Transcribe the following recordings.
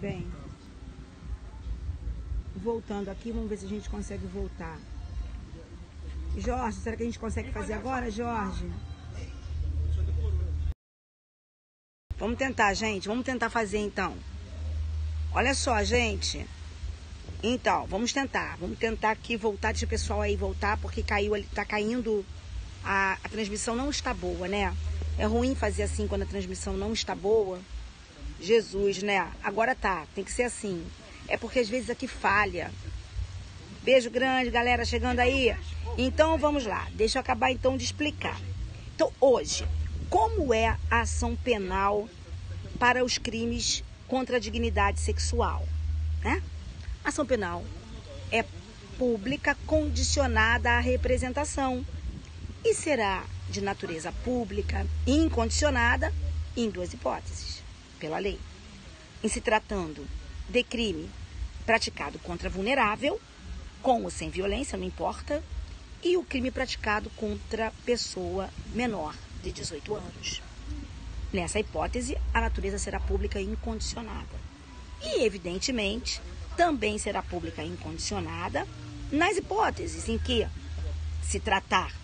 Bem, voltando aqui, vamos ver se a gente consegue voltar. Jorge, será que a gente consegue fazer agora, Jorge? Vamos tentar, gente. Vamos tentar fazer, então. Olha só, gente. Então, vamos tentar. Vamos tentar aqui voltar. Deixa o pessoal aí voltar, porque caiu ali, tá caindo. A transmissão não está boa, né? É ruim fazer assim quando a transmissão não está boa. Jesus, né? Agora tá. Tem que ser assim. É porque às vezes aqui falha. Beijo grande, galera, chegando aí. Então, vamos lá. Deixa eu acabar, então, de explicar. Então, hoje, como é a ação penal para os crimes contra a dignidade sexual, né? A ação penal é pública condicionada à representação e será de natureza pública incondicionada em duas hipóteses, pela lei. Em se tratando de crime praticado contra vulnerável, com ou sem violência, não importa, e o crime praticado contra pessoa menor de 18 anos. Nessa hipótese, a natureza será pública incondicionada. E, evidentemente, também será pública incondicionada nas hipóteses em que se tratar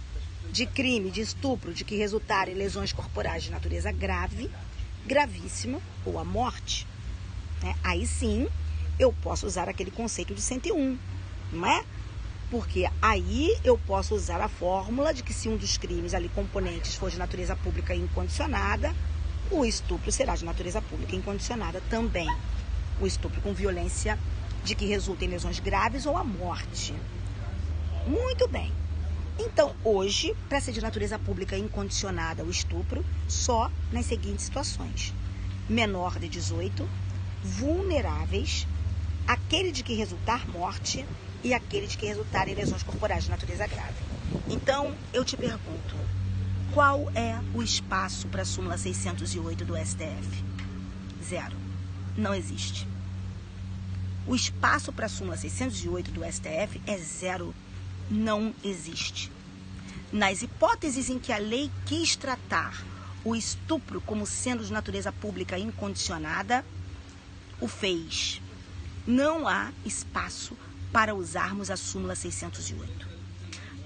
de crime de estupro de que resultarem lesões corporais de natureza grave, gravíssima ou a morte. Né? Aí sim, eu posso usar aquele conceito de 101, não é? Porque aí eu posso usar a fórmula de que se um dos crimes ali componentes for de natureza pública incondicionada, o estupro será de natureza pública incondicionada também. O estupro com violência de que resulta em lesões graves ou a morte. Muito bem. Então, hoje, para ser de natureza pública incondicionada o estupro, só nas seguintes situações: menor de 18, vulneráveis, aquele de que resultar morte e aquele de que resultar em lesões corporais de natureza grave. Então, eu te pergunto, qual é o espaço para a súmula 608 do STF? Zero. Não existe. O espaço para a súmula 608 do STF é zero. Não existe. Nas hipóteses em que a lei quis tratar o estupro como sendo de natureza pública incondicionada, o fez. Não há espaço para usarmos a súmula 608.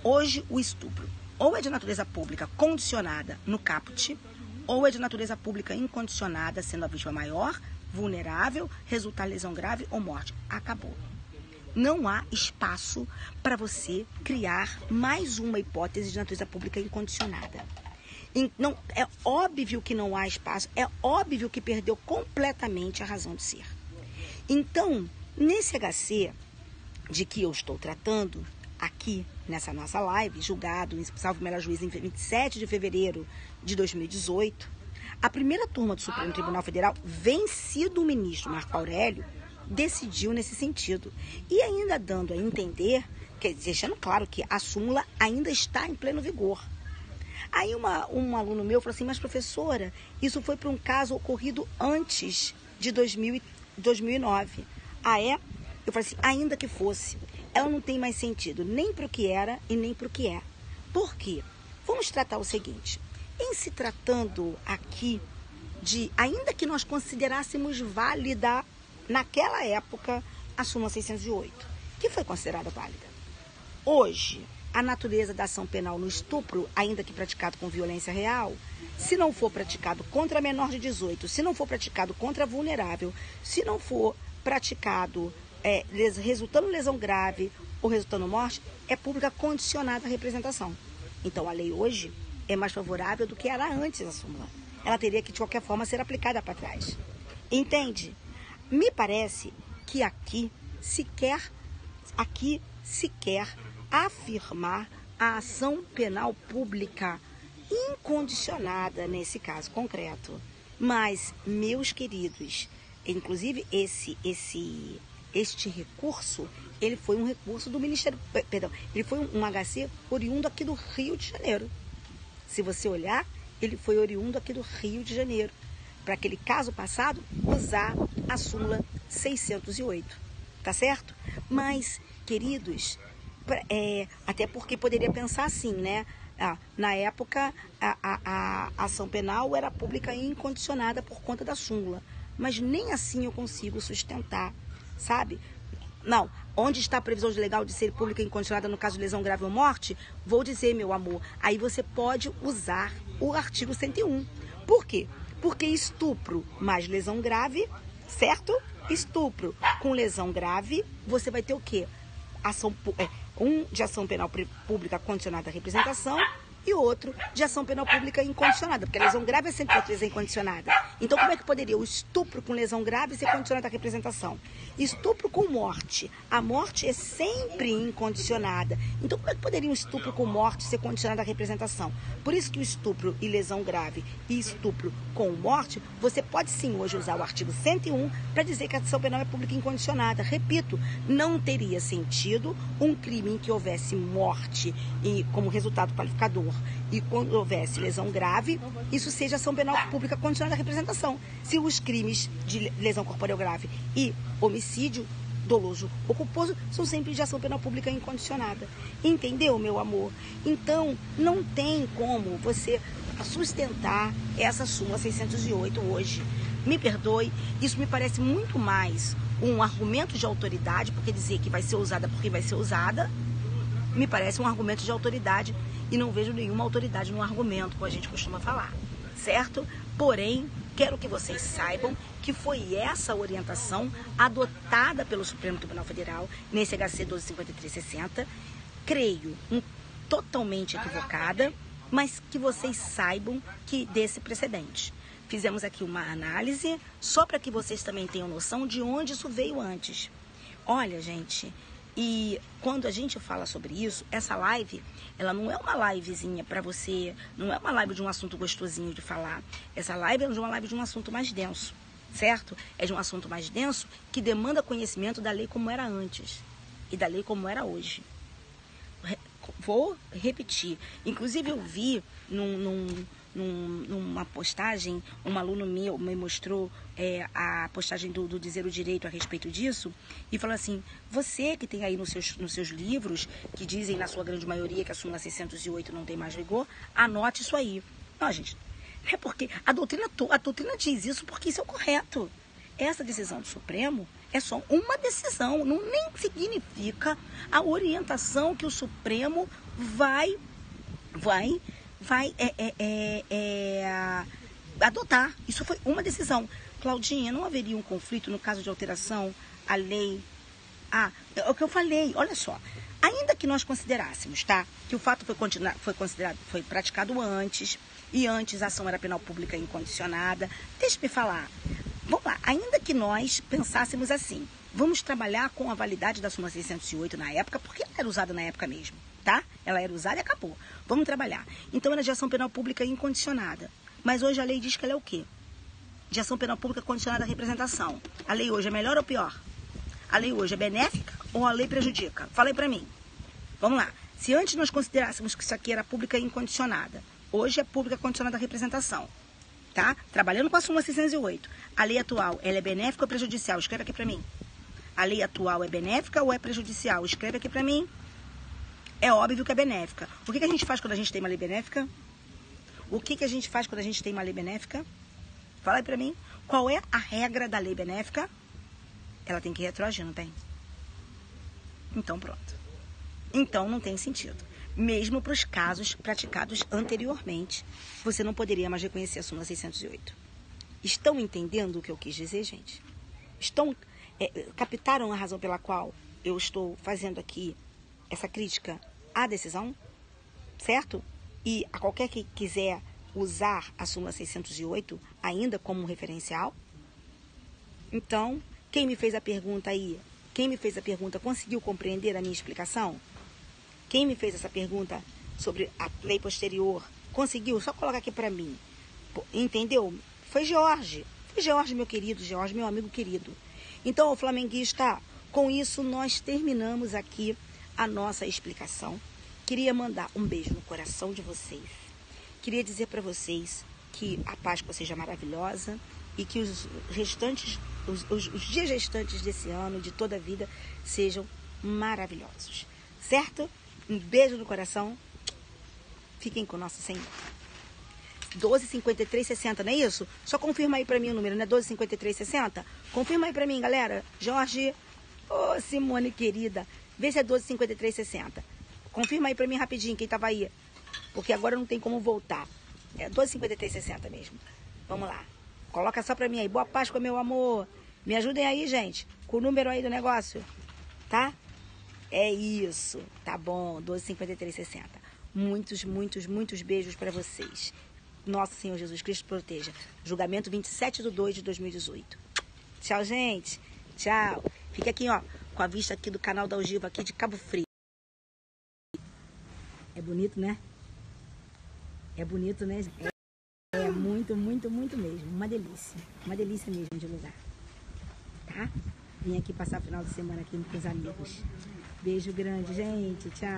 Hoje, o estupro ou é de natureza pública condicionada no caput, ou é de natureza pública incondicionada, sendo a vítima maior, vulnerável, resultar em lesão grave ou morte. Acabou. Não há espaço para você criar mais uma hipótese de natureza pública incondicionada. Não, é óbvio que não há espaço, é óbvio que perdeu completamente a razão de ser. Então, nesse HC de que eu estou tratando aqui nessa nossa live, julgado em salvo melhor juízo em 27 de fevereiro de 2018, a primeira turma do Supremo Tribunal Federal, vencido o ministro Marco Aurélio, decidiu nesse sentido. E ainda dando a entender, deixando claro que a súmula ainda está em pleno vigor. Aí um aluno meu falou assim, mas professora, isso foi para um caso ocorrido antes de 2009. Ah, é? Eu falei assim, ainda que fosse, ela não tem mais sentido, nem para o que era e nem para o que é. Por quê? Vamos tratar o seguinte, em se tratando aqui de, ainda que nós considerássemos válida naquela época a súmula 608, que foi considerada válida. Hoje, a natureza da ação penal no estupro, ainda que praticado com violência real, se não for praticado contra menor de 18, se não for praticado contra vulnerável, se não for praticado resultando lesão grave ou resultando morte, é pública condicionada à representação. Então, a lei hoje é mais favorável do que era antes da súmula. Ela teria que, de qualquer forma, ser aplicada para trás. Entende? Me parece que aqui se quer afirmar a ação penal pública incondicionada nesse caso concreto. Mas, meus queridos, inclusive este recurso, ele foi um recurso do Ministério, ele foi um HC oriundo aqui do Rio de Janeiro. Se você olhar, ele foi oriundo aqui do Rio de Janeiro. Para aquele caso passado, usar a súmula 608, tá certo? Mas, queridos, até porque poderia pensar assim, né? Na época, a ação penal era pública e incondicionada por conta da súmula. mas nem assim eu consigo sustentar, sabe? Não, onde está a previsão legal de ser pública incondicionada no caso de lesão grave ou morte? Vou dizer, meu amor, aí você pode usar o artigo 101. Por quê? Porque estupro mais lesão grave, certo? Estupro com lesão grave, você vai ter o quê? Um de ação penal pública condicionada à representação e outro de ação penal pública incondicionada, porque a lesão grave é sempre outra lesão incondicionada. Então, como é que poderia o estupro com lesão grave ser condicionado à representação? Estupro com morte. A morte é sempre incondicionada. Então, como é que poderia um estupro com morte ser condicionado à representação? Por isso que o estupro e lesão grave e estupro com morte, você pode sim hoje usar o artigo 101 para dizer que a ação penal é pública incondicionada. Repito, não teria sentido um crime em que houvesse morte e como resultado qualificador e quando houvesse lesão grave, isso seja ação penal pública condicionada à representação. Se os crimes de lesão corporal grave e homicídio doloso ou culposo são sempre de ação penal pública incondicionada. Entendeu, meu amor? Então, não tem como você sustentar essa súmula 608 hoje. Me perdoe, isso me parece muito mais um argumento de autoridade, porque dizer que vai ser usada porque vai ser usada, me parece um argumento de autoridade e não vejo nenhuma autoridade no argumento, como a gente costuma falar, certo? Porém, quero que vocês saibam que foi essa orientação adotada pelo Supremo Tribunal Federal nesse HC 1253/60, creio, totalmente equivocada, mas que vocês saibam que desse precedente. Fizemos aqui uma análise, só para que vocês também tenham noção de onde isso veio antes. Olha, gente, e quando a gente fala sobre isso, essa live, ela não é uma livezinha para você, não é uma live de um assunto gostosinho de falar. Essa live é uma live de um assunto mais denso, certo? É de um assunto mais denso que demanda conhecimento da lei como era antes e da lei como era hoje. Vou repetir. Inclusive eu vi numa postagem, um aluno meu me mostrou a postagem do Dizer o Direito a respeito disso e falou assim, você que tem aí nos seus livros, que dizem na sua grande maioria que a súmula 608 não tem mais vigor, anote isso aí. Não, gente, é porque a doutrina diz isso porque isso é o correto. Essa decisão do Supremo é só uma decisão, não nem significa a orientação que o Supremo vai adotar. Isso foi uma decisão. Claudinha, não haveria um conflito no caso de alteração à lei? É o que eu falei, olha só. Ainda que nós considerássemos, tá, que o fato foi praticado antes, e antes a ação era penal pública incondicionada, deixa-me falar. Vamos lá, ainda que nós pensássemos assim, vamos trabalhar com a validade da súmula 608 na época, porque ela era usada na época mesmo, tá? Ela era usada e acabou. Vamos trabalhar. Então, era de ação penal pública incondicionada. Mas hoje a lei diz que ela é o quê? De ação penal pública condicionada à representação. A lei hoje é melhor ou pior? A lei hoje é benéfica ou a lei prejudica? Fala aí pra mim. Vamos lá. Se antes nós considerássemos que isso aqui era pública incondicionada, hoje é pública condicionada à representação. Tá? Trabalhando com a súmula 608. A lei atual, ela é benéfica ou prejudicial? Escreve aqui pra mim. A lei atual é benéfica ou é prejudicial? Escreve aqui pra mim. É óbvio que é benéfica. O que a gente faz quando a gente tem uma lei benéfica? O que a gente faz quando a gente tem uma lei benéfica? Fala aí pra mim. Qual é a regra da lei benéfica? Ela tem que retroagir, não tem? Então pronto. Então não tem sentido. Mesmo para os casos praticados anteriormente, você não poderia mais reconhecer a súmula 608. Estão entendendo o que eu quis dizer, gente? Captaram a razão pela qual eu estou fazendo aqui essa crítica à decisão? Certo? E a qualquer que quiser usar a súmula 608 ainda como referencial? Então, quem me fez a pergunta aí, conseguiu compreender a minha explicação? Quem me fez essa pergunta sobre a lei posterior, conseguiu? Só colocar aqui para mim. Entendeu? Foi Jorge. Foi Jorge, meu querido, Jorge, meu amigo querido. Então, flamenguista, com isso nós terminamos aqui a nossa explicação. Queria mandar um beijo no coração de vocês. Queria dizer para vocês que a Páscoa seja maravilhosa e que os dias restantes desse ano, de toda a vida, sejam maravilhosos. Certo? Um beijo no coração. Fiquem com o nosso Senhor. 12,53,60, não é isso? Só confirma aí pra mim o número, não é 12,53,60? Confirma aí pra mim, galera. Jorge, ô Simone querida, vê se é 12,53,60. Confirma aí pra mim rapidinho quem tava aí, porque agora não tem como voltar. É 12,53,60 mesmo. Vamos lá. Coloca só pra mim aí. Boa Páscoa, meu amor. Me ajudem aí, gente, com o número aí do negócio, tá? É isso. Tá bom, 12,53,60. Muitos, muitos, muitos beijos pra vocês. Nosso Senhor Jesus Cristo proteja. Julgamento 27/2/2018. Tchau, gente. Tchau. Fica aqui, ó, com a vista aqui do canal da Ogiva, aqui de Cabo Frio. É bonito, né? É bonito, né? É muito, muito, muito mesmo. Uma delícia. Uma delícia mesmo de lugar. Tá? Vim aqui passar o final de semana aqui com os amigos. Beijo grande, gente. Tchau.